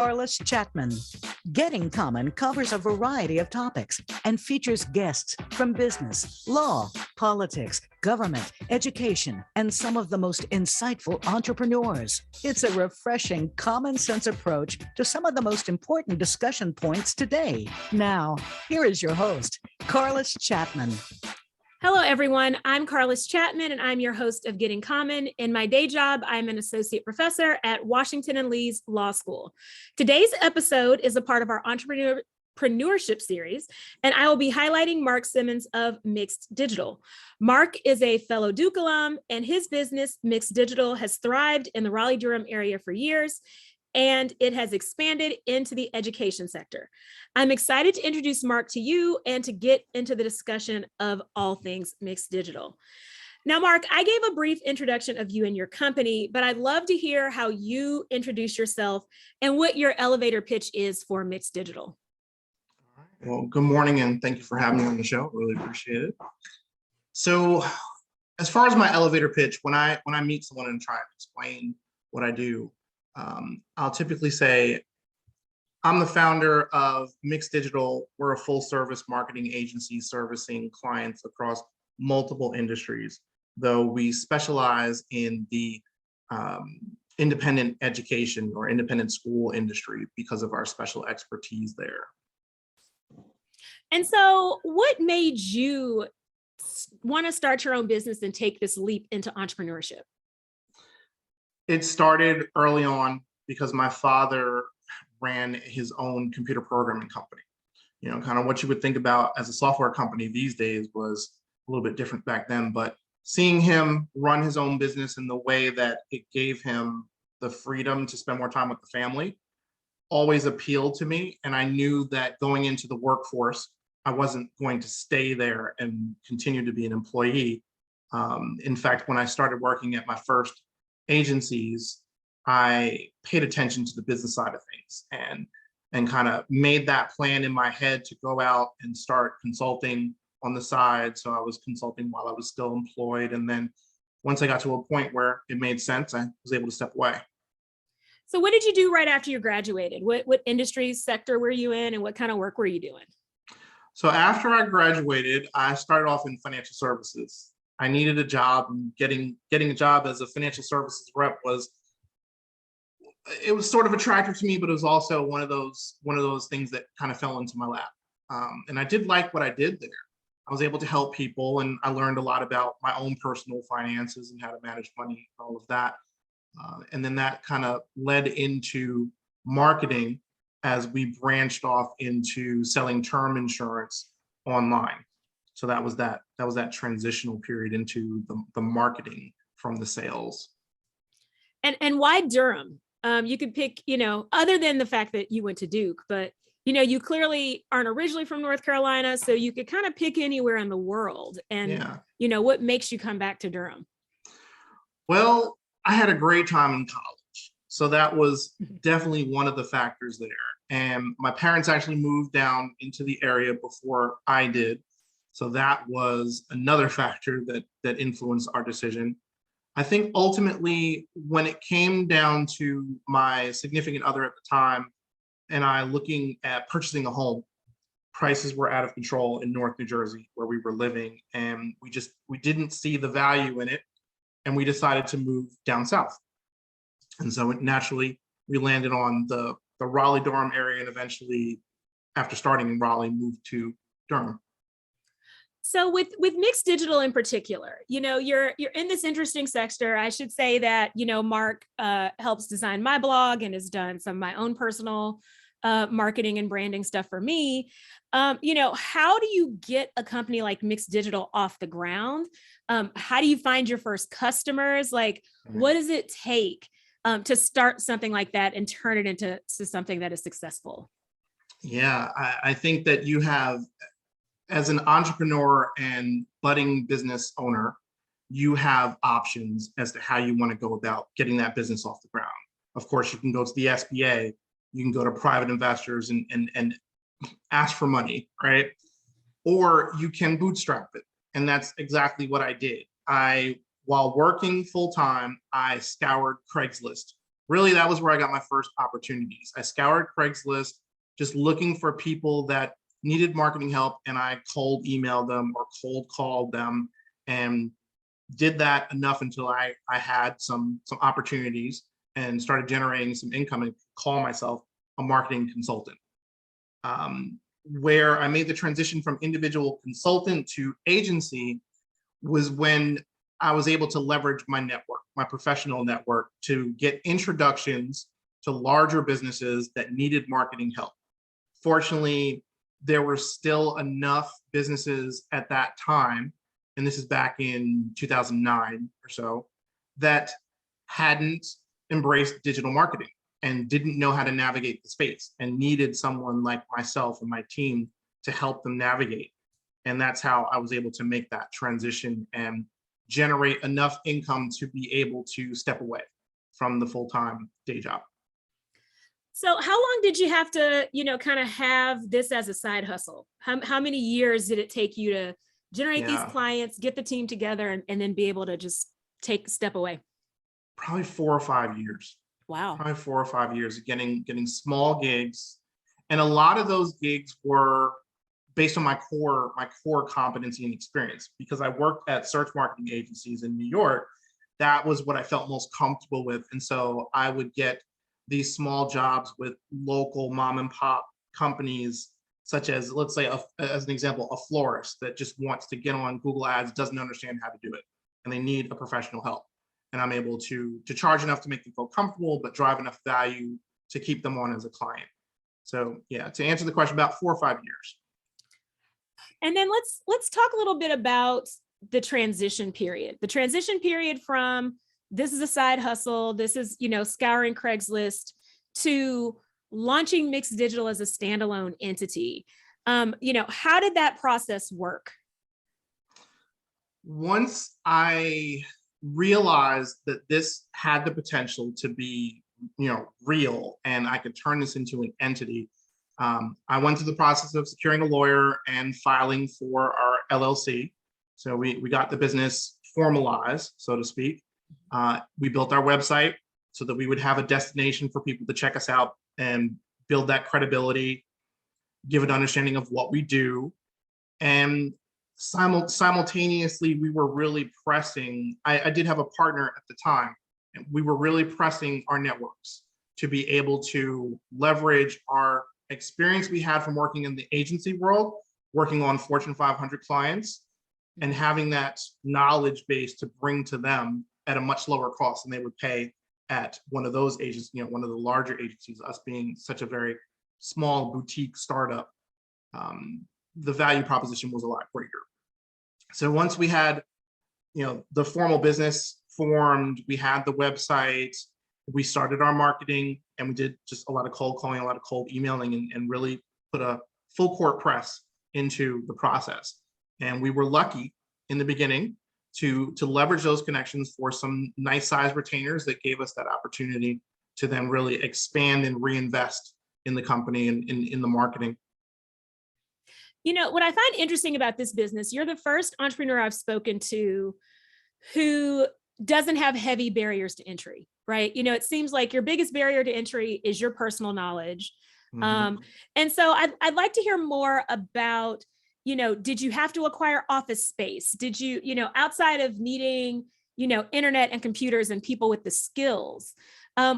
Carliss Chatman. Getting Common covers a variety of topics and features guests from business, law, politics, government, education, and some of the most insightful entrepreneurs. It's a refreshing, common sense approach to some of the most important discussion points today. Now, here is your host, Carliss Chatman. Hello, everyone. I'm Carliss Chatman, and I'm your host of Getting Common. In my day job, I'm an associate professor at Washington and Lee's Law School. Today's episode is a part of our Entrepreneurship Series, and I will be highlighting Mark Simmons of Mixed Digital. Mark is a fellow Duke alum, and his business, Mixed Digital, has thrived in the Raleigh-Durham area for years, and it has expanded into the education sector. I'm excited to introduce Mark to you and to get into the discussion of all things Mixed Digital. Now, Mark, I gave a brief introduction of you and your company, but I'd love to hear how you introduce yourself and what your elevator pitch is for Mixed Digital. All right. Well, good morning, and thank you for having me on the show. Really appreciate it. So, as far as my elevator pitch, when I meet someone and try to explain what I do, I'll typically say, I'm the founder of Mixed Digital. We're a full service marketing agency servicing clients across multiple industries, though we specialize in the independent education or independent school industry because of our special expertise there. And so what made you want to start your own business and take this leap into entrepreneurship? It started early on because my father ran his own computer programming company. You know, kind of what you would think about as a software company these days was a little bit different back then, but seeing him run his own business in the way that it gave him the freedom to spend more time with the family always appealed to me. And I knew that going into the workforce, I wasn't going to stay there and continue to be an employee. In fact, when I started working at my first agencies, I paid attention to the business side of things and kind of made that plan in my head to go out and start consulting on the side. So I was consulting while I was still employed. And then once I got to a point where it made sense, I was able to step away. So what did you do right after you graduated? What industry sector were you in and what kind of work were you doing? So after I graduated, I started off in financial services. I needed a job, and getting a job as a financial services rep was sort of attractive to me, but it was also one of those things that kind of fell into my lap. And I did like what I did there. I was able to help people, and I learned a lot about my own personal finances and how to manage money, and all of that. And then that kind of led into marketing as we branched off into selling term insurance online. So that was that transitional period into the marketing from the sales. And why Durham? You could pick, other than the fact that you went to Duke, but you clearly aren't originally from North Carolina, so you could kind of pick anywhere in the world. And what makes you come back to Durham? Well, I had a great time in college, so that was definitely one of the factors there. And my parents actually moved down into the area before I did. So that was another factor that influenced our decision. I think ultimately, when it came down to my significant other at the time and I looking at purchasing a home, prices were out of control in North New Jersey where we were living, and we didn't see the value in it, and we decided to move down south. And so naturally, we landed on the Raleigh-Durham area, and eventually, after starting in Raleigh, moved to Durham. So with Mixed Digital in particular, you're in this interesting sector. I should say that, Mark helps design my blog and has done some of my own personal marketing and branding stuff for me. How do you get a company like Mixed Digital off the ground? How do you find your first customers? Like, what does it take to start something like that and turn it into something that is successful? Yeah, I think that you have, as an entrepreneur and budding business owner, you have options as to how you want to go about getting that business off the ground. Of course, you can go to the SBA, you can go to private investors and ask for money, right? Or you can bootstrap it. And that's exactly what I did. While working full-time, I scoured Craigslist really that was where I got my first opportunities. I scoured Craigslist, just looking for people that needed marketing help, and I cold emailed them or cold called them, and did that enough until I had some opportunities and started generating some income and call myself a marketing consultant. Where I made the transition from individual consultant to agency was when I was able to leverage my network, my professional network, to get introductions to larger businesses that needed marketing help. Fortunately, there were still enough businesses at that time, and this is back in 2009 or so, that hadn't embraced digital marketing and didn't know how to navigate the space and needed someone like myself and my team to help them navigate. And that's how I was able to make that transition and generate enough income to be able to step away from the full-time day job. So how long did you have to, kind of have this as a side hustle? How many years did it take you to generate these clients, get the team together, and then be able to just take a step away? Probably 4 or 5 years. Wow. Probably 4 or 5 years, getting small gigs. And a lot of those gigs were based on my core competency and experience. Because I worked at search marketing agencies in New York, that was what I felt most comfortable with. And so I would get these small jobs with local mom and pop companies, such as, let's say, as an example, a florist that just wants to get on Google Ads, doesn't understand how to do it, and they need a professional help. And I'm able to charge enough to make them feel comfortable, but drive enough value to keep them on as a client. So yeah, to answer the question, about 4 or 5 years. And then let's talk a little bit about the transition period. The transition period from this is a side hustle, this is, scouring Craigslist, to launching Mixed Digital as a standalone entity. How did that process work? Once I realized that this had the potential to be, real, and I could turn this into an entity, I went through the process of securing a lawyer and filing for our LLC. So we got the business formalized, so to speak. We built our website so that we would have a destination for people to check us out and build that credibility, give an understanding of what we do. And simultaneously, we were really pressing, I did have a partner at the time, and we were really pressing our networks to be able to leverage our experience we had from working in the agency world, working on Fortune 500 clients, and having that knowledge base to bring to them at a much lower cost than they would pay at one of those agencies, one of the larger agencies, us being such a very small boutique startup. The value proposition was a lot greater. So once we had, the formal business formed, we had the website, we started our marketing, and we did just a lot of cold calling, a lot of cold emailing, and really put a full court press into the process. And we were lucky in the beginning to leverage those connections for some nice size retainers that gave us that opportunity to then really expand and reinvest in the company and in the marketing. What I find interesting about this business, you're the first entrepreneur I've spoken to who doesn't have heavy barriers to entry, right? It seems like your biggest barrier to entry is your personal knowledge. Mm-hmm. And so I'd like to hear more about, did you have to acquire office space? Did you, outside of needing, internet and computers and people with the skills,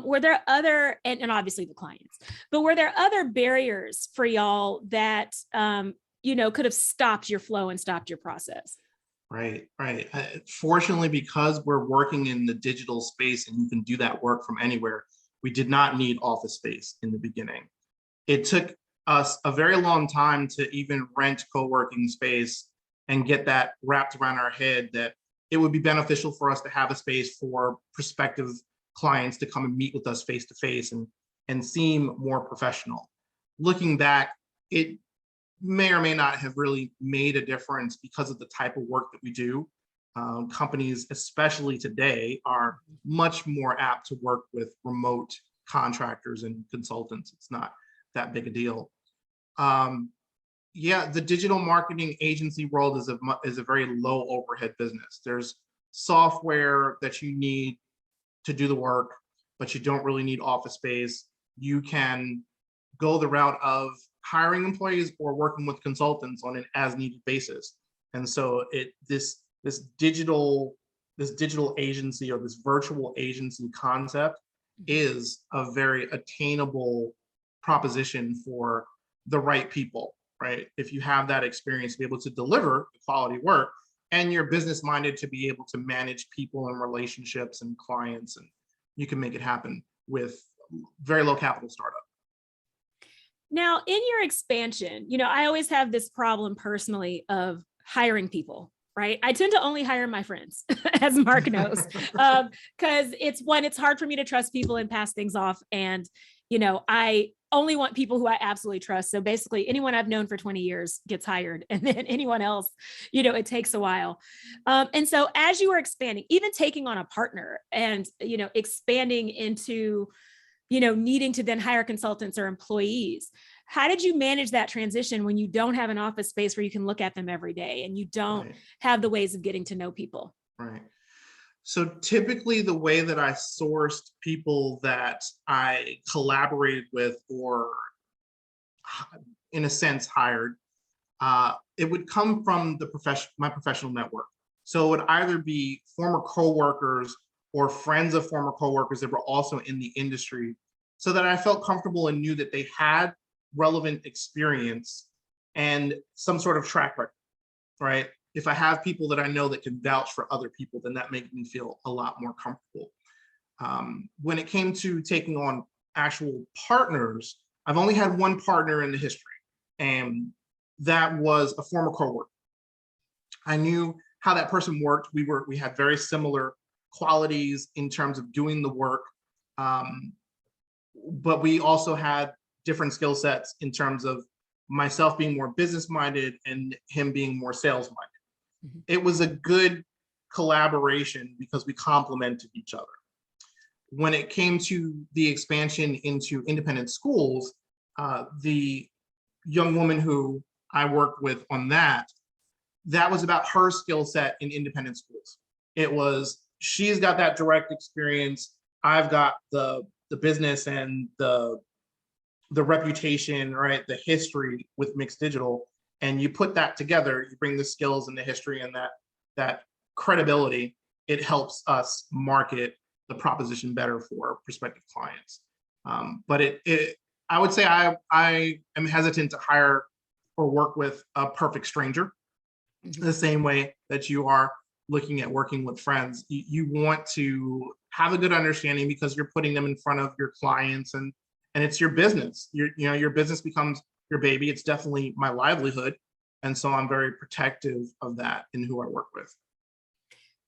were there other, and obviously the clients, but were there other barriers for y'all that, could have stopped your flow and stopped your process? Right. Fortunately, because we're working in the digital space and you can do that work from anywhere, we did not need office space in the beginning. It took us a very long time to even rent co-working space and get that wrapped around our head that it would be beneficial for us to have a space for prospective clients to come and meet with us face to face and seem more professional. Looking back, it may or may not have really made a difference because of the type of work that we do. Companies, especially today, are much more apt to work with remote contractors and consultants. It's not that big a deal. The digital marketing agency world is a very low overhead business. There's software that you need to do the work. but you don't really need office space. You can go the route of hiring employees or working with consultants on an as needed basis. And so this digital agency or this virtual agency concept is a very attainable proposition for the right people, right? If you have that experience to be able to deliver quality work, and you're business minded to be able to manage people and relationships and clients, and you can make it happen with very low capital startup. Now, in your expansion, I always have this problem personally of hiring people, right? I tend to only hire my friends, as Mark knows, because it's hard for me to trust people and pass things off. And, I only want people who I absolutely trust. So basically anyone I've known for 20 years gets hired, and then anyone else, it takes a while. And so as you were expanding, even taking on a partner and, expanding into, needing to then hire consultants or employees, how did you manage that transition when you don't have an office space where you can look at them every day and you don't have the ways of getting to know people? Right. So typically the way that I sourced people that I collaborated with or in a sense hired, it would come from my professional network. So it would either be former coworkers or friends of former coworkers that were also in the industry, so that I felt comfortable and knew that they had relevant experience and some sort of track record, right? If I have people that I know that can vouch for other people, then that makes me feel a lot more comfortable. When it came to taking on actual partners, I've only had one partner in the history, and that was a former coworker. I knew how that person worked. We had very similar qualities in terms of doing the work, but we also had different skill sets in terms of myself being more business minded and him being more sales minded. Mm-hmm. It was a good collaboration because we complemented each other. When it came to the expansion into independent schools, the young woman who I worked with on that was about her skill set in independent schools. It was, she's got that direct experience. I've got the business and the reputation, right? The history with mixed digital. And you put that together, you bring the skills and the history and that credibility, it helps us market the proposition better for prospective clients. But I would say I am hesitant to hire or work with a perfect stranger. Mm-hmm. The same way that you are looking at working with friends. You want to have a good understanding because you're putting them in front of your clients, and it's your business. Your business becomes your baby. It's definitely my livelihood. And so I'm very protective of that in who I work with.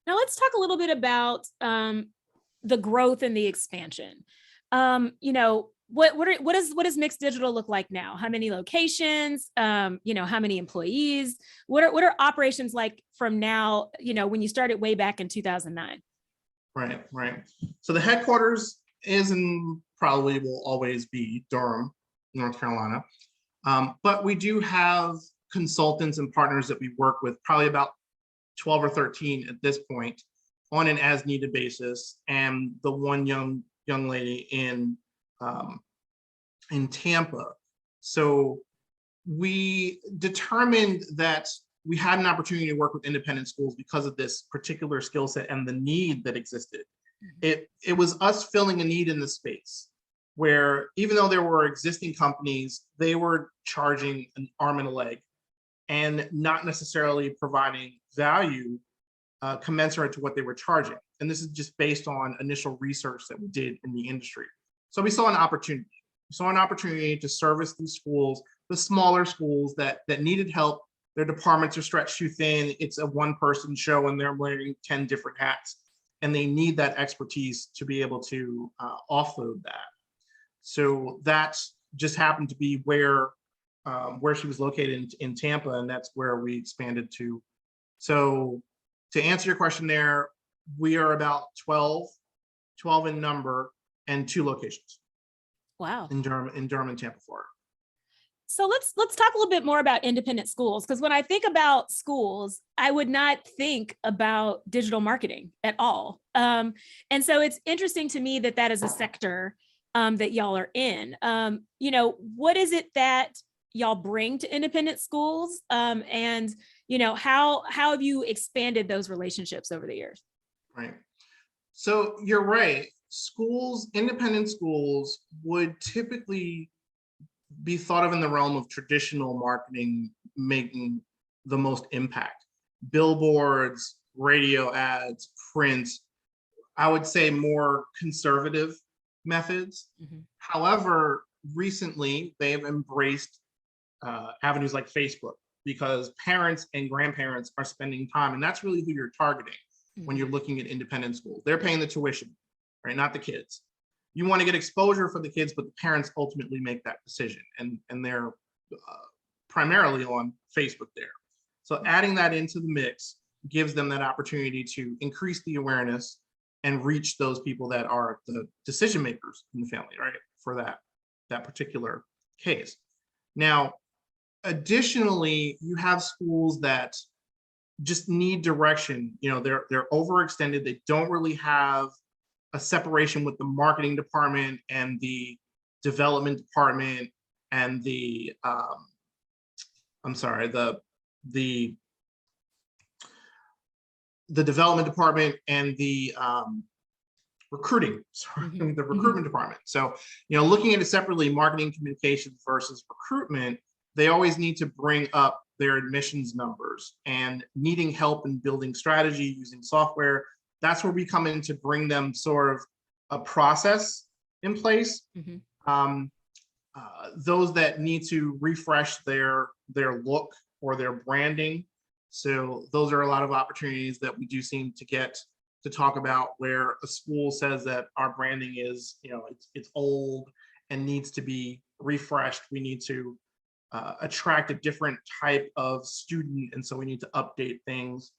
Now let's talk a little bit about the growth and the expansion. What does mixed digital look like now? How many locations? How many employees? What are operations like from now? When you started way back in 2009. Right. So the headquarters is and probably will always be Durham, North Carolina. But we do have consultants and partners that we work with, probably about 12 or 13 at this point, on an as needed basis. And the one young lady in Tampa. So we determined that we had an opportunity to work with independent schools because of this particular skill set and the need that existed. Mm-hmm. It was us filling a need in the space where, even though there were existing companies, they were charging an arm and a leg and not necessarily providing value commensurate to what they were charging. And this is just based on initial research that we did in the industry. So we saw an opportunity. We saw an opportunity to service these schools, the smaller schools that needed help. Their departments are stretched too thin. It's a one-person show and they're wearing 10 different hats. And they need that expertise to be able to offload that. So that just happened to be where she was located in Tampa, and that's where we expanded to. So to answer your question there, we are about 12 in number and 2 locations. Wow. In Durham and Tampa, Florida. So let's talk a little bit more about independent schools, because when I think about schools, I would not think about digital marketing at all. And so it's interesting to me that that is a sector that y'all are in. What is it that y'all bring to independent schools? And how have you expanded those relationships over the years? Right. So you're right. Schools, independent schools would typically be thought of in the realm of traditional marketing making the most impact. Billboards, radio ads, print, I would say more conservative methods. Mm-hmm. However, recently they have embraced avenues like Facebook, because parents and grandparents are spending time, and that's really who you're targeting when you're looking at independent schools. They're paying the tuition, right? Not the kids. You want to get exposure for the kids, but the parents ultimately make that decision, and they're primarily on Facebook there. So adding that into the mix gives them that opportunity to increase the awareness and reach those people that are the decision makers in the family, right? For that particular case. Now, additionally, you have schools that just need direction. They're overextended. They don't really have a separation with the marketing department and the development department and the development department and the recruiting, the recruitment department. So, looking at it separately, marketing communications versus recruitment, they always need to bring up their admissions numbers and needing help in building strategy using software. That's where we come in to bring them sort of a process in place. Those that need to refresh their look or their branding. So those are a lot of opportunities that we do seem to get to talk about, where a school says that our branding is, it's old and needs to be refreshed. We need to attract a different type of student, and so we need to update things.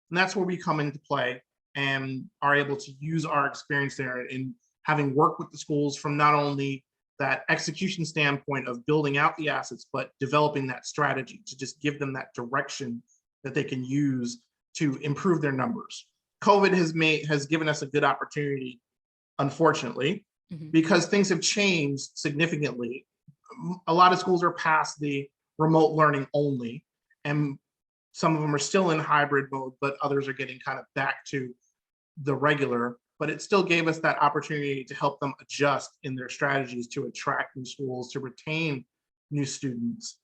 And that's where we come into play and are able to use our experience there in having worked with the schools from not only that execution standpoint of building out the assets, but developing that strategy to just give them that direction that they can use to improve their numbers. COVID has given us a good opportunity, unfortunately, because things have changed significantly. A lot of schools are past the remote learning only, and some of them are still in hybrid mode, but others are getting kind of back to the regular. But it still gave us that opportunity to help them adjust in their strategies to attract new schools, to retain new students,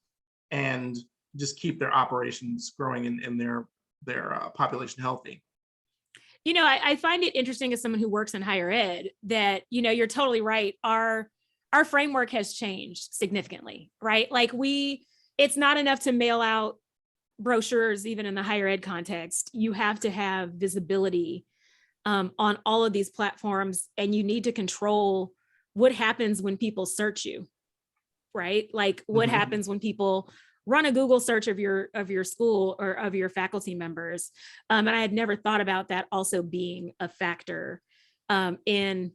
and just keep their operations growing and their population healthy. I find it interesting as someone who works in higher ed that, you're totally right. Our framework has changed significantly, right? Like it's not enough to mail out brochures, even in the higher ed context. You have to have visibility on all of these platforms, and you need to control what happens when people search you, right? Like what happens when people run a Google search of your school or of your faculty members. And I had never thought about that also being a factor in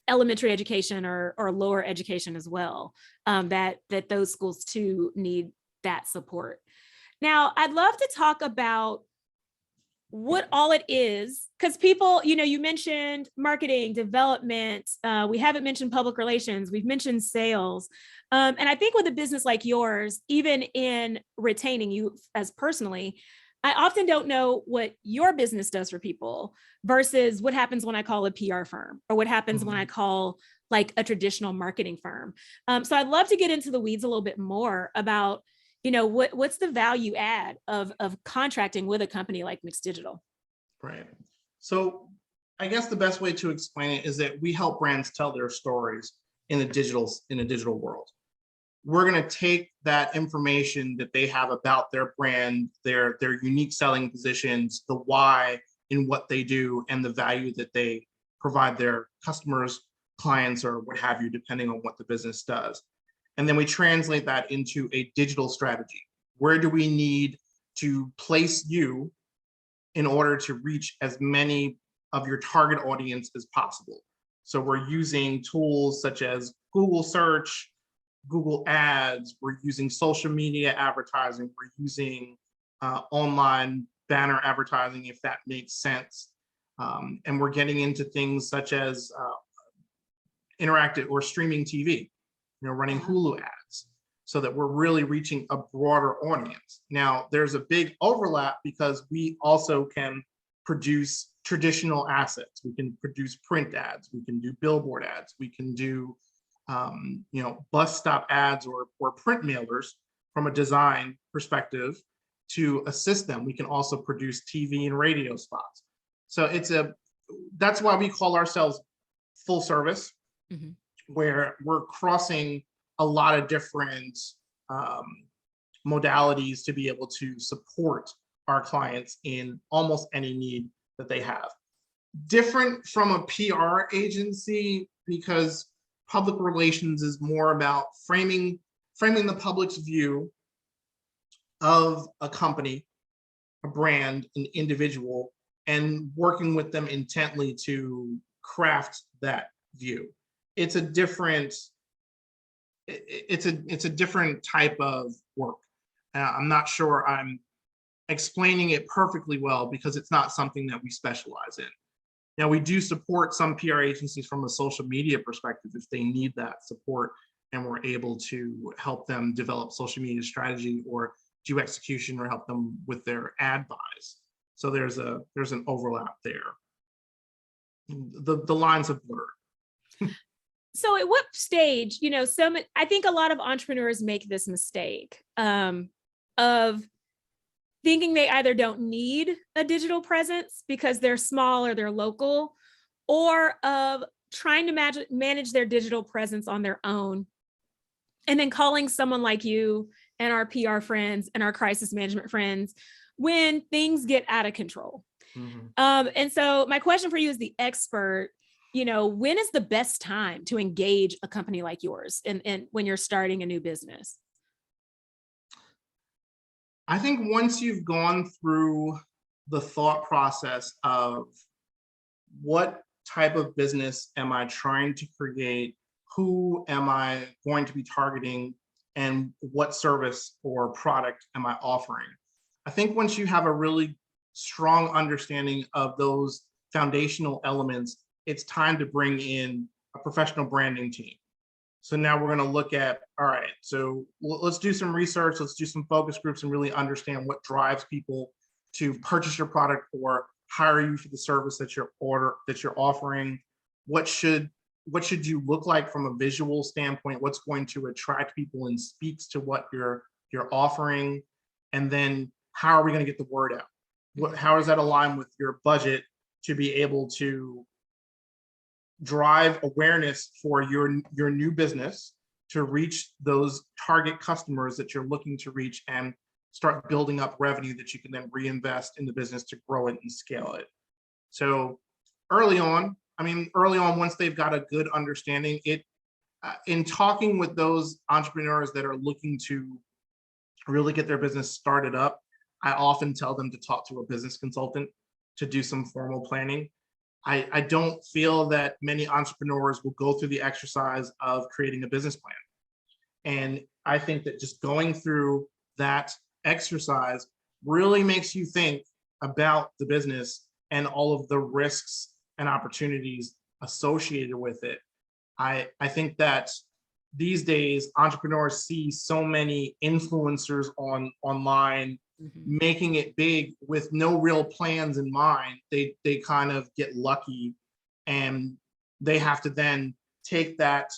elementary education or lower education as well, that those schools too need that support. Now, I'd love to talk about what all it is, because people, you mentioned marketing, development, we haven't mentioned public relations, we've mentioned sales. And I think with a business like yours, even in retaining you as personally, I often don't know what your business does for people versus what happens when I call a PR firm, or what happens when I call like a traditional marketing firm. So I'd love to get into the weeds a little bit more about, what's the value add of contracting with a company like Mixed Digital? Right. So I guess the best way to explain it is that we help brands tell their stories in a digital world. We're going to take that information that they have about their brand, their unique selling positions, the why in what they do, and the value that they provide their customers, clients, or what have you, depending on what the business does. And then we translate that into a digital strategy. Where do we need to place you in order to reach as many of your target audience as possible? So we're using tools such as Google search, Google Ads, we're using social media advertising, we're using online banner advertising, if that makes sense. And we're getting into things such as interactive or streaming TV, running Hulu ads, so that we're really reaching a broader audience. Now, there's a big overlap because we also can produce traditional assets. We can produce print ads, we can do billboard ads, we can do bus stop ads or print mailers from a design perspective to assist them. We can also produce TV and radio spots. So that's why we call ourselves full service, where we're crossing a lot of different modalities to be able to support our clients in almost any need that they have. Different from a PR agency, because public relations is more about framing the public's view of a company, a brand, an individual, and working with them intently to craft that view. It's a different type of work. I'm not sure I'm explaining it perfectly well because it's not something that we specialize in. Now, we do support some PR agencies from a social media perspective if they need that support, and we're able to help them develop social media strategy or do execution or help them with their ad buys. So there's an overlap there. The lines have blurred. So at what stage, I think a lot of entrepreneurs make this mistake of thinking they either don't need a digital presence because they're small or they're local, or of trying to manage their digital presence on their own, and then calling someone like you and our PR friends and our crisis management friends when things get out of control. And so my question for you as the expert, when is the best time to engage a company like yours and when you're starting a new business? I think once you've gone through the thought process of what type of business am I trying to create, who am I going to be targeting, and what service or product am I offering? I think once you have a really strong understanding of those foundational elements, it's time to bring in a professional branding team. So now we're going to look at, all right, so let's do some research, let's do some focus groups and really understand what drives people to purchase your product or hire you for the service that you're offering. What should you look like from a visual standpoint? What's going to attract people and speaks to what you're offering? And then how are we going to get the word out? How does that align with your budget to be able to drive awareness for your new business, to reach those target customers that you're looking to reach and start building up revenue that you can then reinvest in the business to grow it and scale it? So early on, once they've got a good understanding, in talking with those entrepreneurs that are looking to really get their business started up, I often tell them to talk to a business consultant to do some formal planning. I don't feel that many entrepreneurs will go through the exercise of creating a business plan. And I think that just going through that exercise really makes you think about the business and all of the risks and opportunities associated with it. I think that these days entrepreneurs see so many influencers online making it big with no real plans in mind. They kind of get lucky, and they have to then take that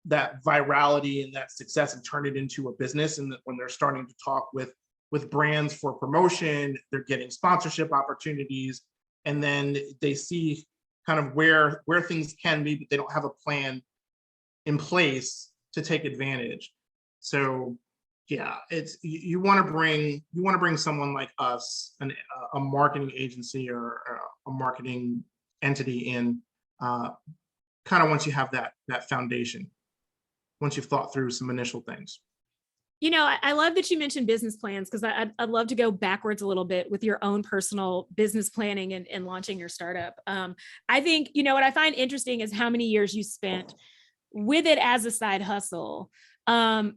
virality and that success and turn it into a business. And when they're starting to talk with brands for promotion, they're getting sponsorship opportunities, and then they see kind of where things can be, but they don't have a plan in place to take advantage. So yeah, you want to bring someone like us, a marketing agency or a marketing entity in, kind of once you have that foundation, once you've thought through some initial things. I love that you mentioned business plans, because I'd love to go backwards a little bit with your own personal business planning and launching your startup. I think, what I find interesting is how many years you spent with it as a side hustle And,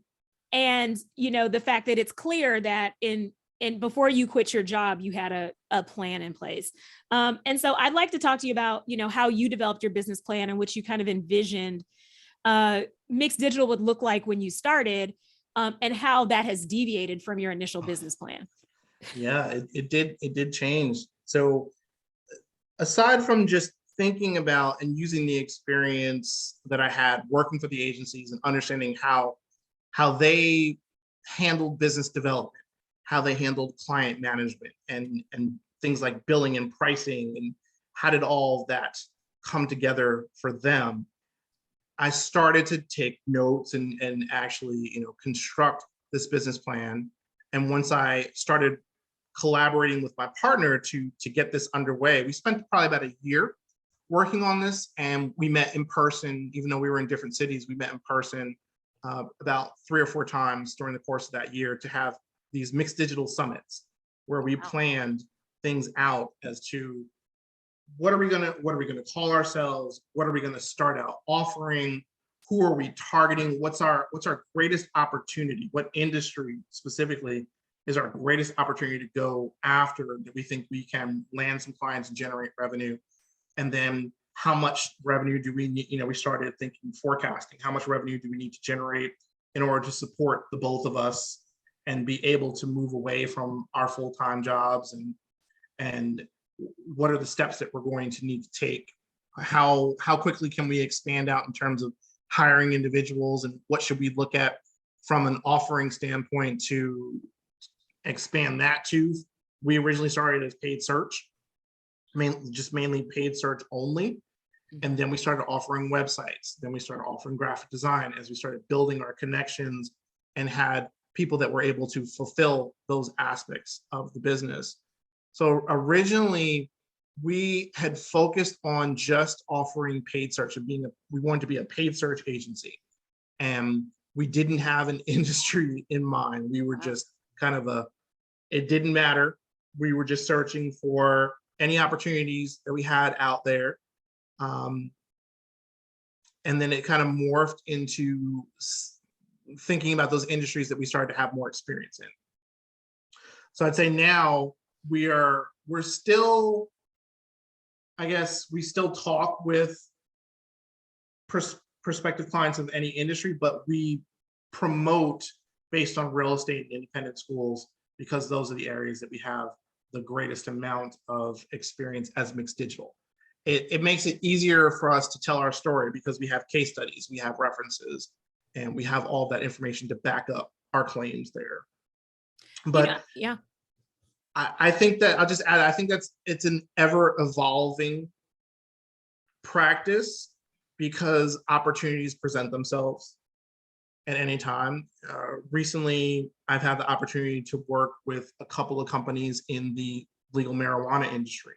the fact that it's clear that and before you quit your job, you had a plan in place. And so I'd like to talk to you about, how you developed your business plan and what you kind of envisioned mixed digital would look like when you started, and how that has deviated from your initial business plan. Yeah, it did change. So aside from just thinking about and using the experience that I had working for the agencies and understanding how they handled business development, how they handled client management and things like billing and pricing, and how did all that come together for them, I started to take notes and actually, construct this business plan. And once I started collaborating with my partner to get this underway, we spent probably about a year working on this, and we met in person. Even though we were in different cities, we met in person about 3 or 4 times during the course of that year to have these mixed digital summits where we planned things out as to what are we gonna call ourselves, what are we gonna start out offering, who are we targeting, what's our greatest opportunity, what industry specifically is our greatest opportunity to go after that we think we can land some clients and generate revenue, and then how much revenue do we need? We started thinking forecasting, how much revenue do we need to generate in order to support the both of us and be able to move away from our full-time jobs, and what are the steps that we're going to need to take? How quickly can we expand out in terms of hiring individuals, and what should we look at from an offering standpoint to expand that to? We originally started as paid search, mainly paid search only. And then we started offering websites. Then we started offering graphic design as we started building our connections and had people that were able to fulfill those aspects of the business. So originally, we had focused on just offering paid search and we wanted to be a paid search agency. And we didn't have an industry in mind. We were just kind of it didn't matter. We were just searching for any opportunities that we had out there. And then it kind of morphed into thinking about those industries that we started to have more experience in. So I'd say now we're still, I guess, we still talk with prospective clients of any industry, but we promote based on real estate and independent schools because those are the areas that we have the greatest amount of experience as mixed digital. It makes it easier for us to tell our story because we have case studies, we have references, and we have all that information to back up our claims there. But yeah. I think that I'll just add, I think it's an ever evolving practice because opportunities present themselves at any time. Recently, I've had the opportunity to work with a couple of companies in the legal marijuana industry.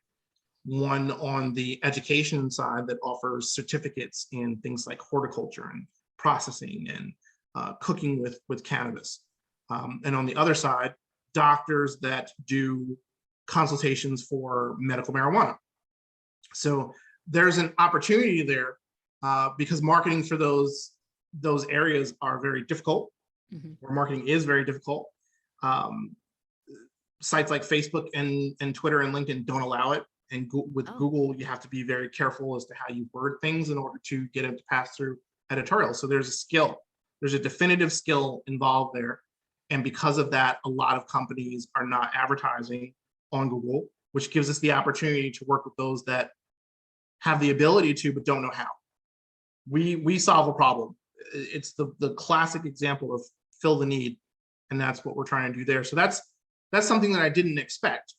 One on the education side that offers certificates in things like horticulture and processing and cooking with cannabis. And on the other side, doctors that do consultations for medical marijuana. So there's an opportunity there because marketing for those areas are very difficult. Where marketing is very difficult. Sites like Facebook and Twitter and LinkedIn don't allow it. And with Google, you have to be very careful as to how you word things in order to get it to pass through editorial. So there's a skill, there's a definitive skill involved there. And because of that, a lot of companies are not advertising on Google, which gives us the opportunity to work with those that have the ability to, but don't know how. We solve a problem. It's the classic example of fill the need. And that's what we're trying to do there. So that's something that I didn't expect.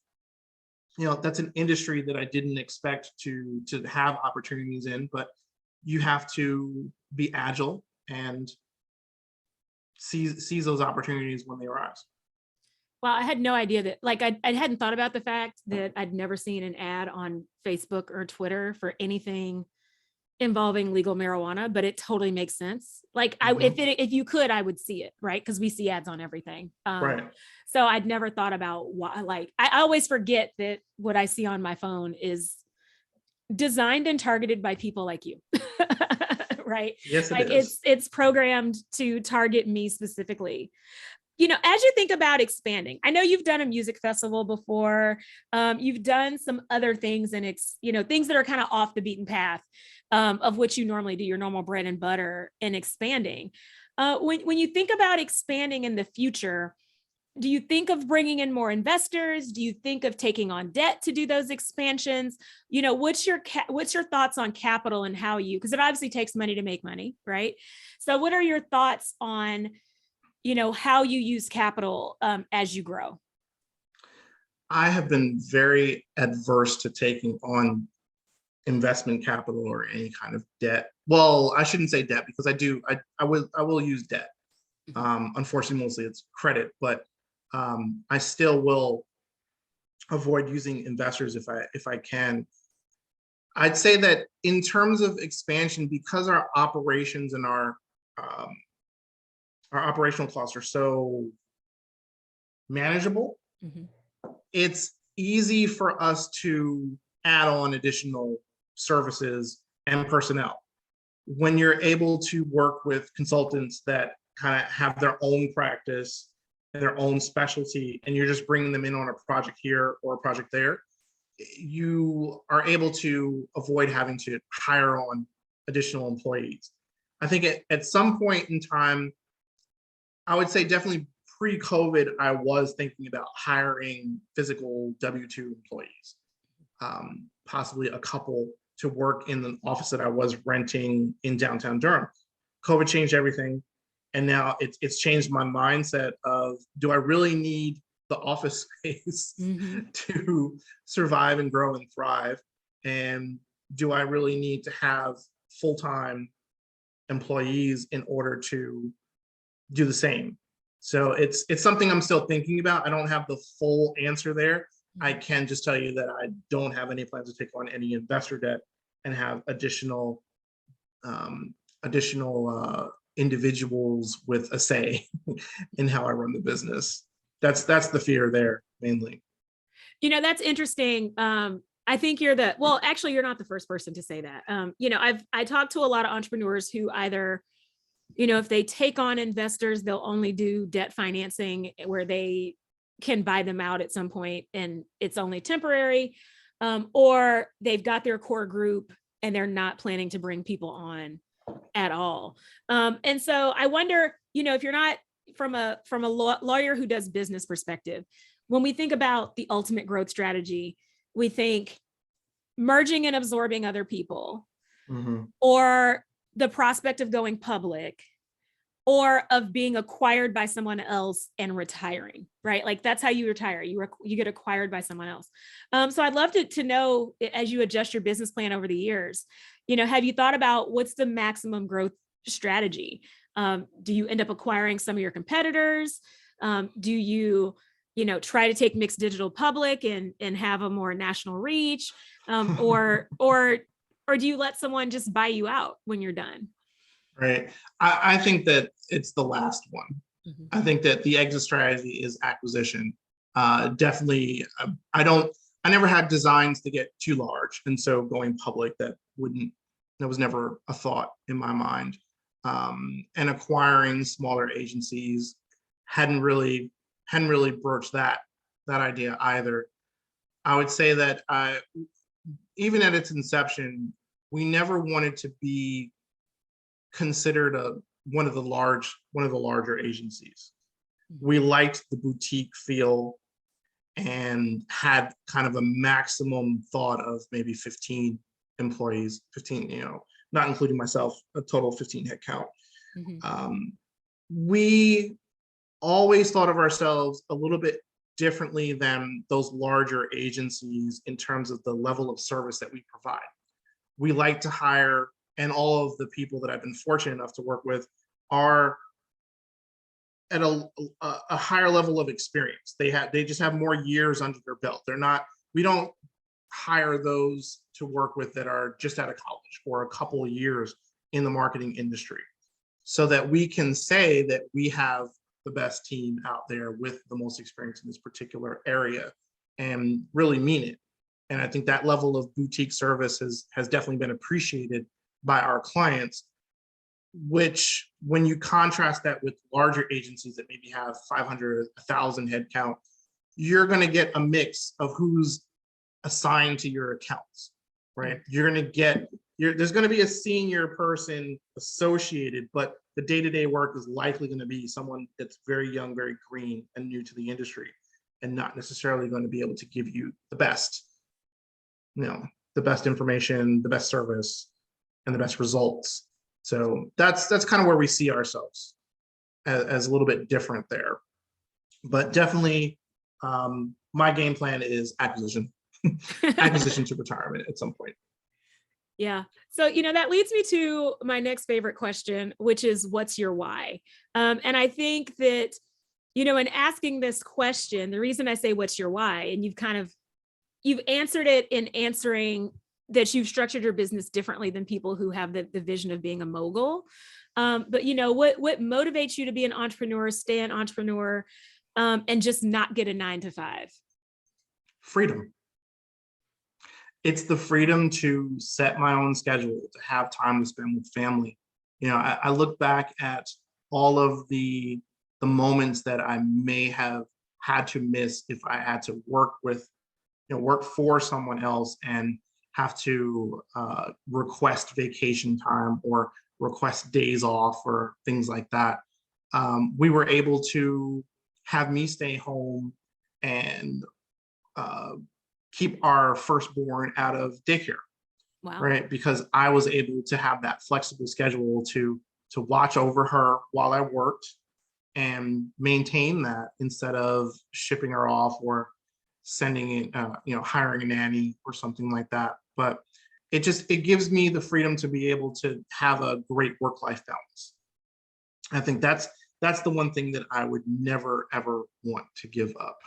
That's an industry that I didn't expect to have opportunities in, but you have to be agile and seize those opportunities when they arise. Well, I had no idea that, I hadn't thought about the fact that I'd never seen an ad on Facebook or Twitter for anything involving legal marijuana, but it totally makes sense. If you could, I would see it, right? Because we see ads on everything. Right. So I'd never thought about why, I always forget that what I see on my phone is designed and targeted by people like you. right? Yes, it Like is. it's programmed to target me specifically. As you think about expanding, I know you've done a music festival before. You've done some other things, and things that are kind of off the beaten path, of which you normally do, your normal bread and butter, and expanding. When you think about expanding in the future, do you think of bringing in more investors? Do you think of taking on debt to do those expansions? What's your thoughts on capital and how because it obviously takes money to make money, right? So what are your thoughts on how you use capital as you grow? I have been very adverse to taking on investment capital or any kind of debt. Well, I shouldn't say debt because I will use debt. Unfortunately, mostly it's credit, but I still will avoid using investors if I can. I'd say that in terms of expansion, because our operations and our operational costs are so manageable, it's easy for us to add on additional services and personnel. When you're able to work with consultants that kind of have their own practice and their own specialty, and you're just bringing them in on a project here or a project there, you are able to avoid having to hire on additional employees. I think at some point in time, I would say definitely pre-COVID, I was thinking about hiring physical W-2 employees, possibly a couple to work in the office that I was renting in downtown Durham. COVID changed everything. And now it's changed my mindset of, do I really need the office space to survive and grow and thrive? And do I really need to have full-time employees in order to do the same? So it's something I'm still thinking about. I don't have the full answer there. I can just tell you that I don't have any plans to take on any investor debt and have additional individuals with a say in how I run the business. That's the fear there mainly. That's interesting. I think you're actually, you're not the first person to say that. I talked to a lot of entrepreneurs who either, if they take on investors, they'll only do debt financing where they can buy them out at some point and it's only temporary, or they've got their core group and they're not planning to bring people on at all. And so I wonder, if you're not from a lawyer who does business perspective, when we think about the ultimate growth strategy, we think merging and absorbing other people, or the prospect of going public, or of being acquired by someone else and retiring, right? Like that's how you retire. You get acquired by someone else. So I'd love to know, as you adjust your business plan over the years, have you thought about what's the maximum growth strategy? Do you end up acquiring some of your competitors? Do you, try to take mixed digital public and have a more national reach? Or do you let someone just buy you out when you're done? Right. I think that it's the last one. I think that the exit strategy is acquisition. Definitely, I never had designs to get too large. And so going public, that was never a thought in my mind. And acquiring smaller agencies hadn't really broached that idea either. I would say that even at its inception, we never wanted to be considered one of the larger agencies. We liked the boutique feel and had kind of a maximum thought of maybe 15 employees, 15, not including myself, a total of 15 head count. We always thought of ourselves a little bit differently than those larger agencies in terms of the level of service that we provide. We like to hire, and all of the people that I've been fortunate enough to work with are at a higher level of experience. They just have more years under their belt. We don't hire those to work with that are just out of college or a couple of years in the marketing industry, so that we can say that we have the best team out there with the most experience in this particular area and really mean it. And I think that level of boutique service has definitely been appreciated by our clients. which when you contrast that with larger agencies that maybe have 500, 1,000 head count, you're going to get a mix of who's assigned to your accounts, right? You're going to get, there's going to be a senior person associated, but the day-to-day work is likely going to be someone that's very young, very green, and new to the industry, and not necessarily going to be able to give you the best, the best information, the best service, and the best results. So that's kind of where we see ourselves as a little bit different there. But definitely, my game plan is acquisition to retirement at some point. Yeah. So, that leads me to my next favorite question, which is, what's your why? And I think that, in asking this question, the reason I say, what's your why? And you've answered it in answering that you've structured your business differently than people who have the vision of being a mogul. But what motivates you to be an entrepreneur, stay an entrepreneur, and just not get a 9-to-5? Freedom. It's the freedom to set my own schedule, to have time to spend with family. I look back at all of the moments that I may have had to miss if I had to work for someone else and have to request vacation time or request days off or things like that. We were able to have me stay home and keep our firstborn out of daycare. Wow. Right? Because I was able to have that flexible schedule to watch over her while I worked and maintain that instead of shipping her off or sending it, hiring a nanny or something like that. But it gives me the freedom to be able to have a great work-life balance. I think that's the one thing that I would never, ever want to give up.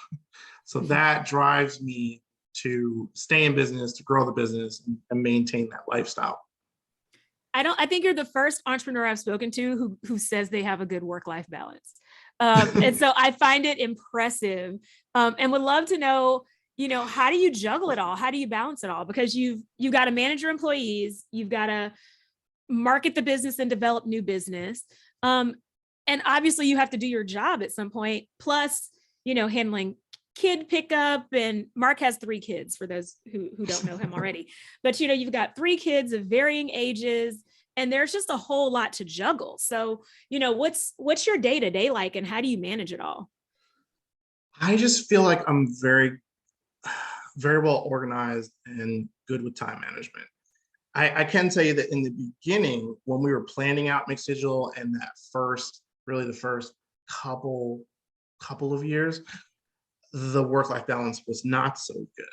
So that drives me to stay in business, to grow the business, and maintain that lifestyle. I think you're the first entrepreneur I've spoken to who says they have a good work-life balance. And so I find it impressive, and would love to know, how do you juggle it all? How do you balance it all? Because you've got to manage your employees, you've got to market the business and develop new business. And obviously you have to do your job at some point, plus, handling kid pickup. And Mark has 3 kids, for those who don't know him already. But, you've got 3 kids of varying ages, and there's just a whole lot to juggle. So, what's your day-to-day like, and how do you manage it all? I just feel like I'm very, very well organized and good with time management. I can tell you that in the beginning, when we were planning out Mixed Digital and the first couple of years, the work-life balance was not so good.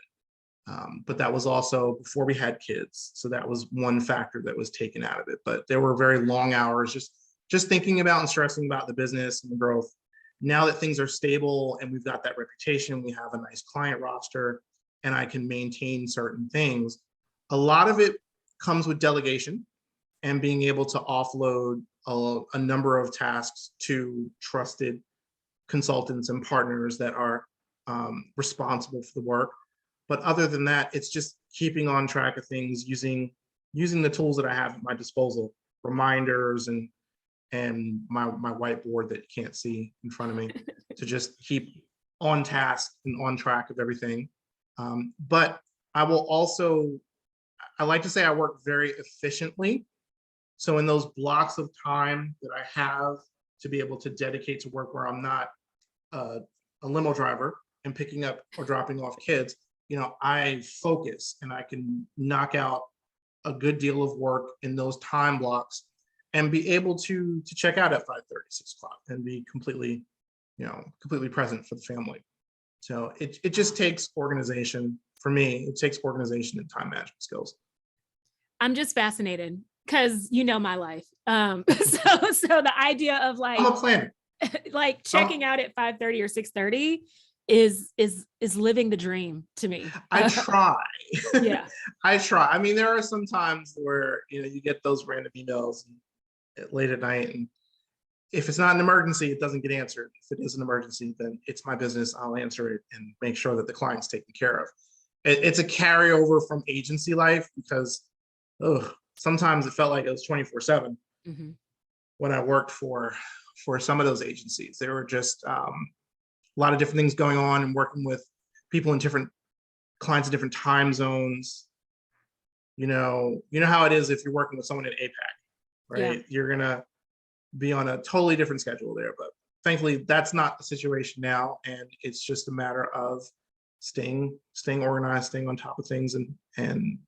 But that was also before we had kids. So that was one factor that was taken out of it. But there were very long hours just thinking about and stressing about the business and the growth. Now that things are stable and we've got that reputation, we have a nice client roster, and I can maintain certain things. A lot of it comes with delegation and being able to offload a number of tasks to trusted consultants and partners that are responsible for the work. But other than that, it's just keeping on track of things, using the tools that I have at my disposal, reminders and my whiteboard that you can't see in front of me, to just keep on task and on track of everything. But I like to say I work very efficiently. So in those blocks of time that I have to be able to dedicate to work where I'm not a limo driver and picking up or dropping off kids, I focus and I can knock out a good deal of work in those time blocks and be able to check out at 5:30, 6 o'clock and be completely present for the family. So it just takes organization. For me, it takes organization and time management skills. I'm just fascinated because my life. So the idea of I'm a planner. like checking out at 5:30 or 6:30 is living the dream to me. I try. Yeah. I try. I mean, there are some times where you get those random emails late at night, and if it's not an emergency, it doesn't get answered. If it is an emergency, then it's my business. I'll answer it and make sure that the client's taken care of. It's a carryover from agency life because sometimes it felt like it was 24/7. Mm-hmm. when I worked for some of those agencies. There were just a lot of different things going on and working with people in different clients in different time zones. You know how it is if you're working with someone in APAC, right? Yeah. You're gonna be on a totally different schedule there, but thankfully that's not the situation now, and it's just a matter of staying organized, staying on top of things, and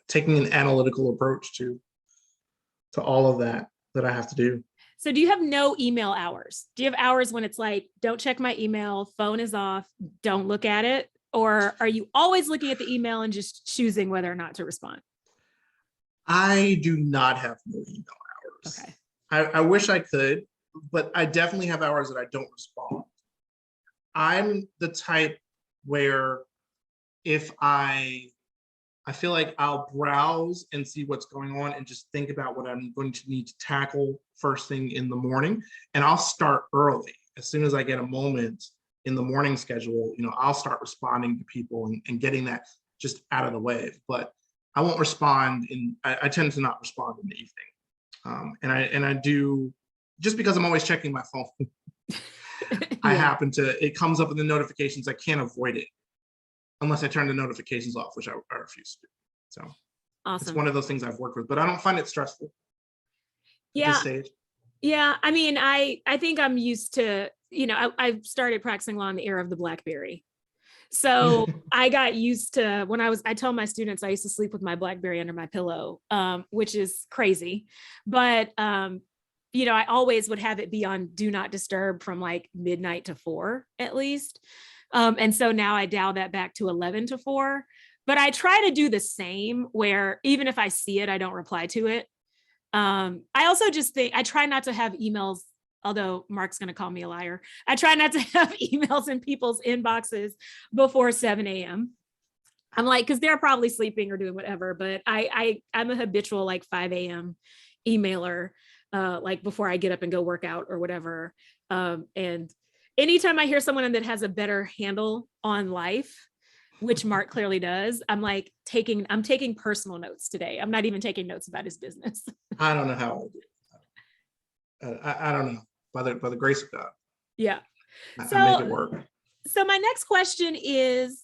taking an analytical approach to all of that I have to do. So do you have no email hours? Do you have hours when it's like, don't check my email, phone is off, don't look at it? Or are you always looking at the email and just choosing whether or not to respond? I do not have no email hours. Okay. I wish I could, but I definitely have hours that I don't respond. I'm the type where if I feel like I'll browse and see what's going on and just think about what I'm going to need to tackle first thing in the morning. And I'll start early. As soon as I get a moment in the morning schedule, I'll start responding to people and getting that just out of the way. But I won't respond I tend to not respond in the evening. And I do, just because I'm always checking my phone. Yeah. It comes up in the notifications. I can't avoid it unless I turn the notifications off, which I refuse to do. So awesome. It's one of those things I've worked with, but I don't find it stressful at this stage. Yeah. I mean, I think I'm used to, I started practicing law in the era of the BlackBerry. So I got used to I tell my students I used to sleep with my BlackBerry under my pillow, which is crazy. But, I always would have it be on do not disturb from like midnight to 4 at least. And so now I dial that back to 11 to 4, but I try to do the same where even if I see it, I don't reply to it. I also just think I try not to have emails, although Mark's going to call me a liar. I try not to have emails in people's inboxes before 7 a.m. I'm like, because they're probably sleeping or doing whatever, but I'm a habitual like 5 a.m. emailer, like before I get up and go work out or whatever. And anytime I hear someone that has a better handle on life, which Mark clearly does, I'm taking personal notes today. I'm not even taking notes about his business. I don't know how I do. I don't know, by the grace of God. Yeah. I make it work. So my next question is,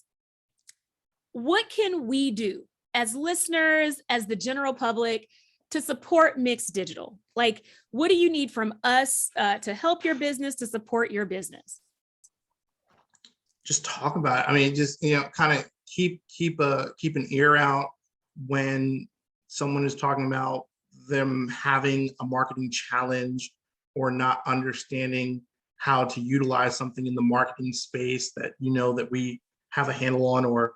what can we do as listeners, as the general public, to support Mixed Digital? Like, what do you need from us to help your business, to support your business? Just talk about it. I mean, just, kind of keep an ear out when someone is talking about them having a marketing challenge or not understanding how to utilize something in the marketing space that, that we have a handle on, or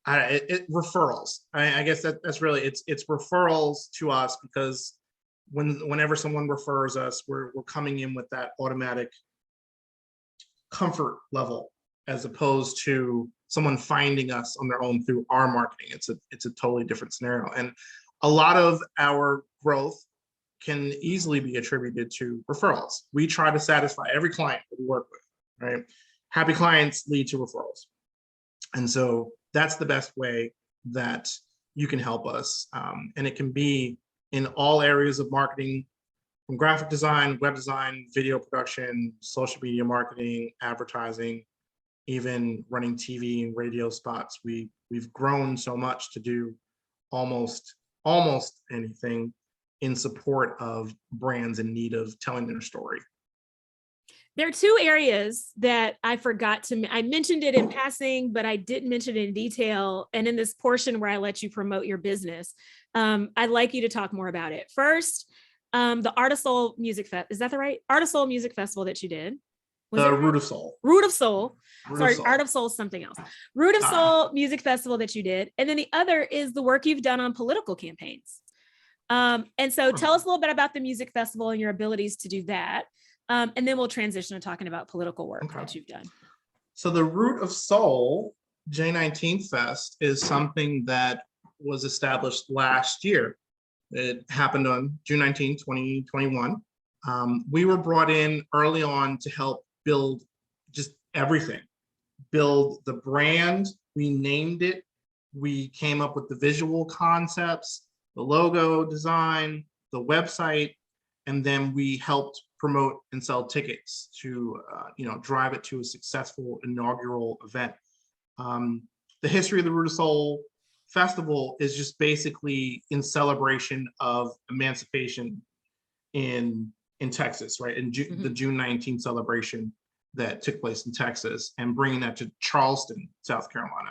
referrals. I guess that's really, it's referrals to us, because whenever someone refers us, we're coming in with that automatic comfort level, as opposed to someone finding us on their own through our marketing. It's a totally different scenario. And a lot of our growth can easily be attributed to referrals. We try to satisfy every client that we work with, right? Happy clients lead to referrals. And so that's the best way that you can help us. And it can be in all areas of marketing, from graphic design, web design, video production, social media marketing, advertising, even running TV and radio spots. We've grown so much to do almost anything in support of brands in need of telling their story. There are two areas that I forgot I mentioned it in passing, but I didn't mention it in detail. And in this portion where I let you promote your business, I'd like you to talk more about it. First, the Art of Soul Music Fest. Is that the right? Art of Soul Music Festival that you did. Root of Soul. Root of Soul. Sorry, Art of Soul is something else. Root of Soul Music Festival that you did. And then the other is the work you've done on political campaigns. And so tell us a little bit about the music festival and your abilities to do that. And then we'll transition to talking about political work that you've done. So the Root of Soul J19 Fest is something that was established last year. It happened on June 19, 2021. We were brought in early on to help build just everything. Build the brand, we named it. We came up with the visual concepts, the logo design, website, and then we helped promote and sell tickets to drive it to a successful inaugural event. The history of the Root of Soul Festival is just basically in celebration of emancipation in Texas, right? And the June 19th celebration that took place in Texas, and bringing that to Charleston, South Carolina.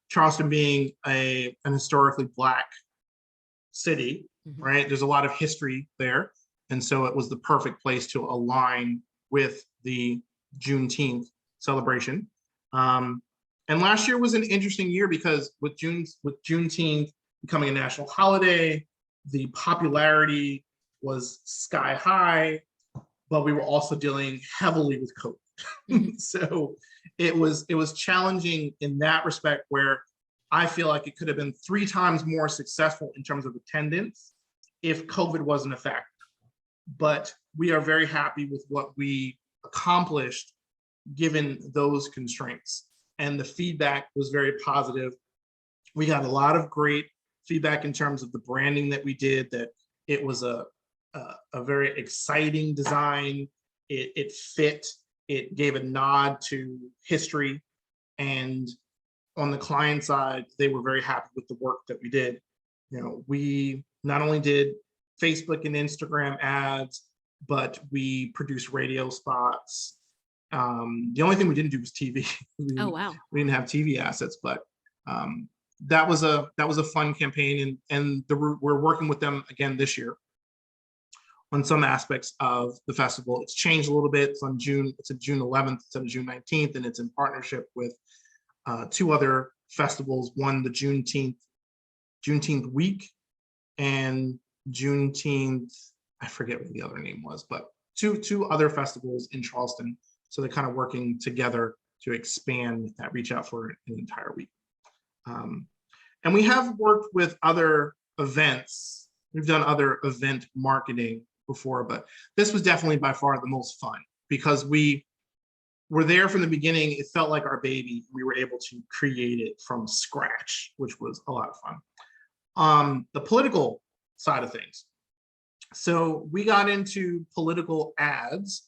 Charleston being an historically Black city, right? There's a lot of history there. And so it was the perfect place to align with the Juneteenth celebration. And last year was an interesting year because with Juneteenth becoming a national holiday, the popularity was sky high, but we were also dealing heavily with COVID. So it was challenging in that respect, where I feel like it could have been 3 times more successful in terms of attendance if COVID wasn't a factor. But we are very happy with what we accomplished given those constraints. And the feedback was very positive. We got a lot of great feedback in terms of the branding that we did, that it was a very exciting design. It fit, it gave a nod to history. And on the client side, they were very happy with the work that we did. We not only did Facebook and Instagram ads, but we produced radio spots. The only thing we didn't do was TV. Oh, wow. We didn't have TV assets, but that was a fun campaign, and we're working with them again this year on some aspects of the festival. It's changed a little bit. It's on June 11th instead of June 19th, and it's in partnership with 2 other festivals. One, the Juneteenth week, and Juneteenth, I forget what the other name was, but two other festivals in Charleston. So they're kind of working together to expand that reach out for an entire week. And we have worked with other events. We've done other event marketing before, but this was definitely by far the most fun, because we were there from the beginning. It felt like our baby. We were able to create it from scratch, which was a lot of fun. The political side of things. So we got into political ads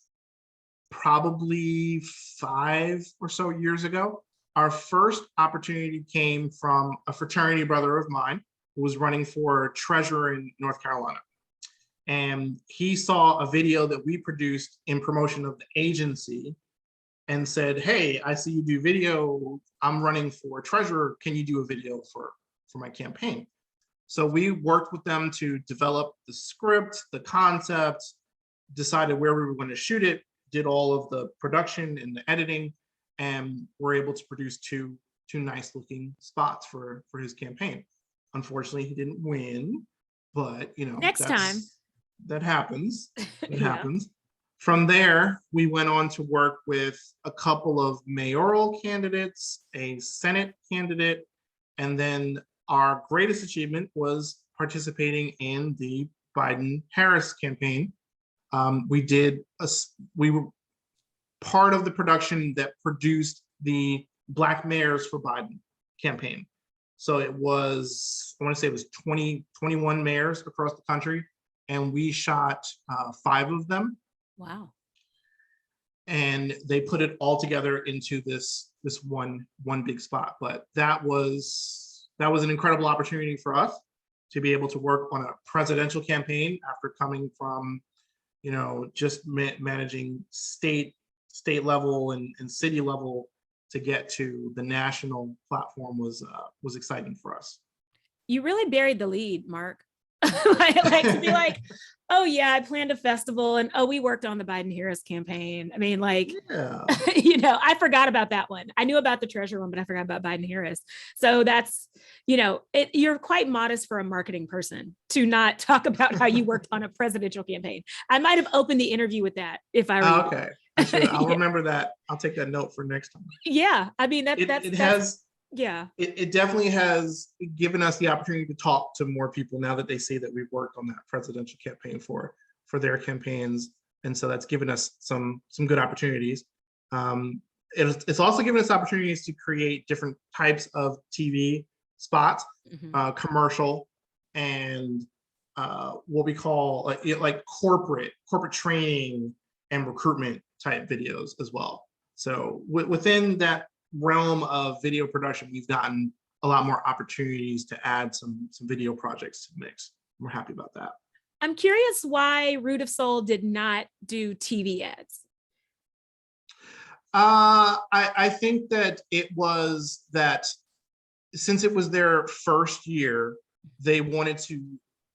probably 5 or so years ago. Our first opportunity came from a fraternity brother of mine who was running for treasurer in North Carolina. And he saw a video that we produced in promotion of the agency and said, "Hey, I see you do video. I'm running for treasurer. Can you do a video for my campaign?" So we worked with them to develop the script, the concept, decided where we were going to shoot it, did all of the production and the editing, and were able to produce two nice looking spots for his campaign. Unfortunately, he didn't win, but next time that happens. It Yeah. happens. From there, we went on to work with a couple of mayoral candidates, a Senate candidate, and then our greatest achievement participating in the Biden-Harris campaign. We were part of the production that produced the Black Mayors for Biden campaign. So I want to say it was 21 mayors across the country, and we shot 5 of them. Wow. And they put it all together into this one big spot. But that was an incredible opportunity for us to be able to work on a presidential campaign after coming from, just managing state level and city level. To get to the national platform was exciting for us. You really buried the lead, Mark. like to be like, oh yeah, I planned a festival, and we worked on the Biden-Harris campaign. I mean, Yeah. I forgot about that one. I knew about the treasurer one, but I forgot about Biden-Harris. So that's, you're quite modest for a marketing person to not talk about how you worked on a presidential campaign. I might have opened the interview with that if I were Okay. I'll remember that. I'll take that note for next time. Yeah, I mean it definitely has given us the opportunity to talk to more people now that they see that we've worked on that presidential campaign for their campaigns, and so that's given us some good opportunities. It's also given us opportunities to create different types of TV spots, commercial and what we call like corporate training and recruitment type videos as well. So within that realm of video production, we've gotten a lot more opportunities to add some video projects to the mix. We're happy about that. I'm curious why Root of Soul did not do TV ads. I think that it was that since it was their first year, they wanted to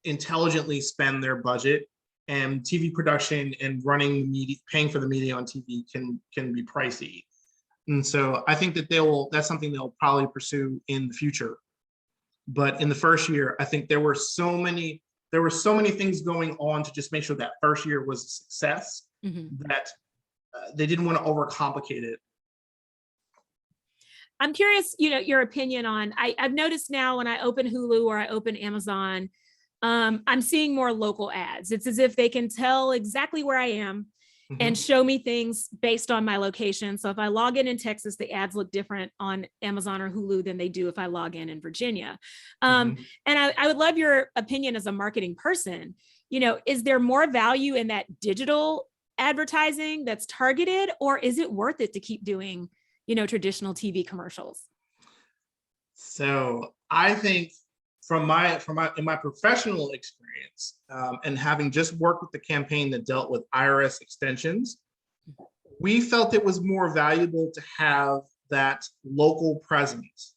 intelligently spend their budget, and TV production and running the media, paying for the media on TV can be pricey. And so I think that that's something they'll probably pursue in the future. But in the first year, I think there were so many things going on to just make sure that first year was a success, that they didn't want to overcomplicate it. I'm curious, your opinion on, I've noticed now when I open Hulu or I open Amazon, I'm seeing more local ads. It's as if they can tell exactly where I am and show me things based on my location. So if I log in Texas, the ads look different on Amazon or Hulu than they do if I log in Virginia. And I would love your opinion as a marketing person. Is there more value in that digital advertising that's targeted, or is it worth it to keep doing, traditional TV commercials? So I think in my professional experience, and having just worked with the campaign that dealt with IRS extensions, we felt it was more valuable to have that local presence.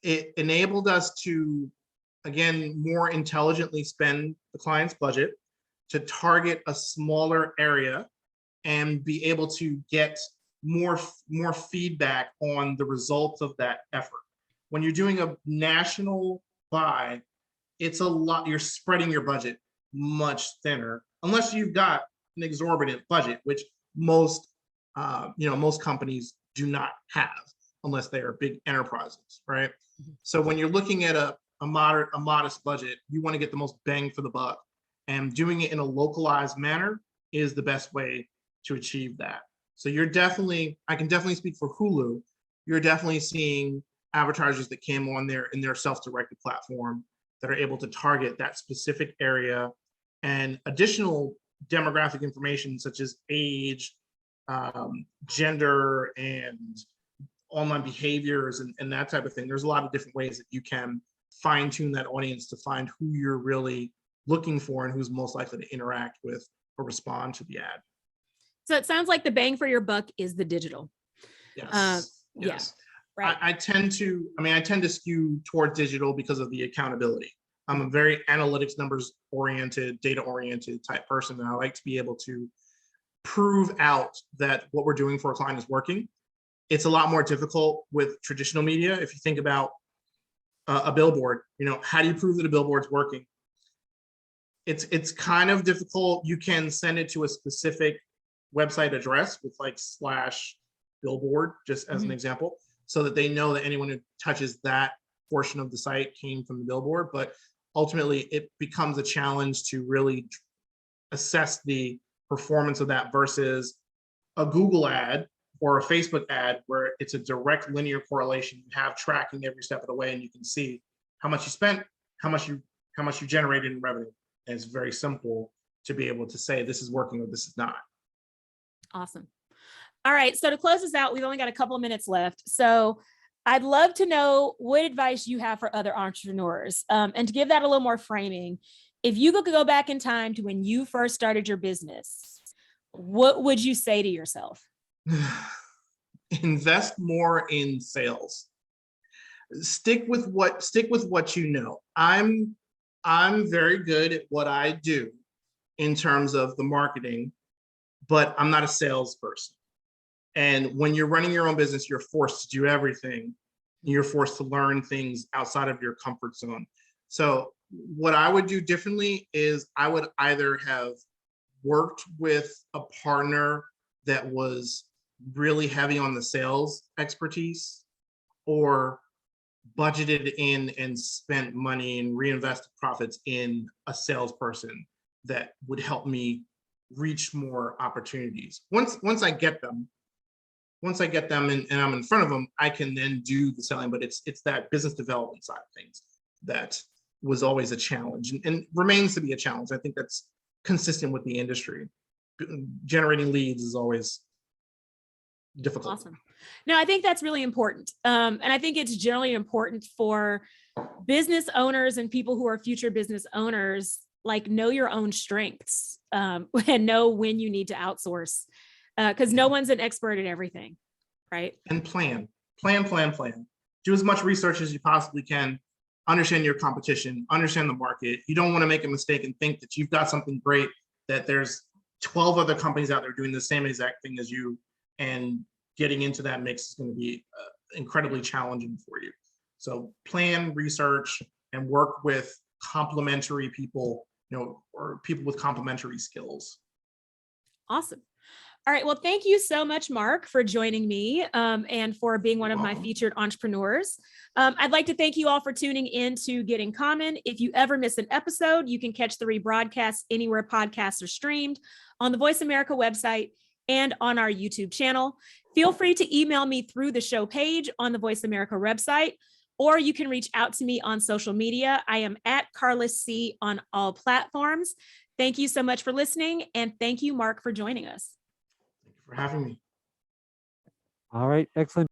It enabled us to, again, more intelligently spend the client's budget, to target a smaller area and be able to get more feedback on the results of that effort. When you're doing a national buy, it's a lot, you're spreading your budget much thinner, unless you've got an exorbitant budget, which most companies do not have, unless they are big enterprises, right? So when you're looking at a modest budget, you want to get the most bang for the buck, and doing it in a localized manner is the best way to achieve that. So I can definitely speak for Hulu. You're definitely seeing advertisers that came on there in their self-directed platform that are able to target that specific area, and additional demographic information such as age, gender, and online behaviors, and that type of thing. There's a lot of different ways that you can fine tune that audience to find who you're really looking for and who's most likely to interact with or respond to the ad. So it sounds like the bang for your buck is the digital. Yes. Yes. Yeah, right. I tend to skew toward digital because of the accountability. I'm a very analytics, numbers oriented, data oriented type person, and I like to be able to prove out that what we're doing for a client is working. It's a lot more difficult with traditional media. If you think about a billboard, how do you prove that a billboard's working? It's kind of difficult. You can send it to a specific website address with like /billboard, just as an example, so that they know that anyone who touches that portion of the site came from the billboard. But ultimately, it becomes a challenge to really assess the performance of that versus a Google ad or a Facebook ad, where it's a direct linear correlation. You have tracking every step of the way, and you can see how much you spent, how much you generated in revenue. And it's very simple to be able to say this is working or this is not. Awesome. All right. So to close this out, we've only got a couple of minutes left. So I'd love to know what advice you have for other entrepreneurs. And to give that a little more framing, if you could go back in time to when you first started your business, what would you say to yourself? Invest more in sales. Stick with what you know. I'm very good at what I do in terms of the marketing, but I'm not a salesperson. And when you're running your own business, you're forced to do everything. You're forced to learn things outside of your comfort zone. So what I would do differently is I would either have worked with a partner that was really heavy on the sales expertise, or budgeted in and spent money and reinvested profits in a salesperson that would help me reach more opportunities. Once I get them and I'm in front of them, I can then do the selling. But it's that business development side of things that was always a challenge and remains to be a challenge. I think that's consistent with the industry. Generating leads is always difficult. Awesome. No, I think that's really important. And I think it's generally important for business owners and people who are future business owners, like know your own strengths and know when you need to outsource because no one's an expert at everything, right? And plan. Do as much research as you possibly can. Understand your competition, understand the market. You don't want to make a mistake and think that you've got something great, that there's 12 other companies out there doing the same exact thing as you, and getting into that mix is going to be incredibly challenging for you. So plan, research, and work with complementary people, or people with complementary skills. Awesome. All right. Well, thank you so much, Mark, for joining me and for being one of my featured entrepreneurs. I'd like to thank you all for tuning in to Getting Common. If you ever miss an episode, you can catch the rebroadcast anywhere podcasts are streamed, on the Voice America website and on our YouTube channel. Feel free to email me through the show page on the Voice America website, or you can reach out to me on social media. I am at Carliss C on all platforms. Thank you so much for listening. And thank you, Mark, for joining us. Thank you for having me. All right, excellent.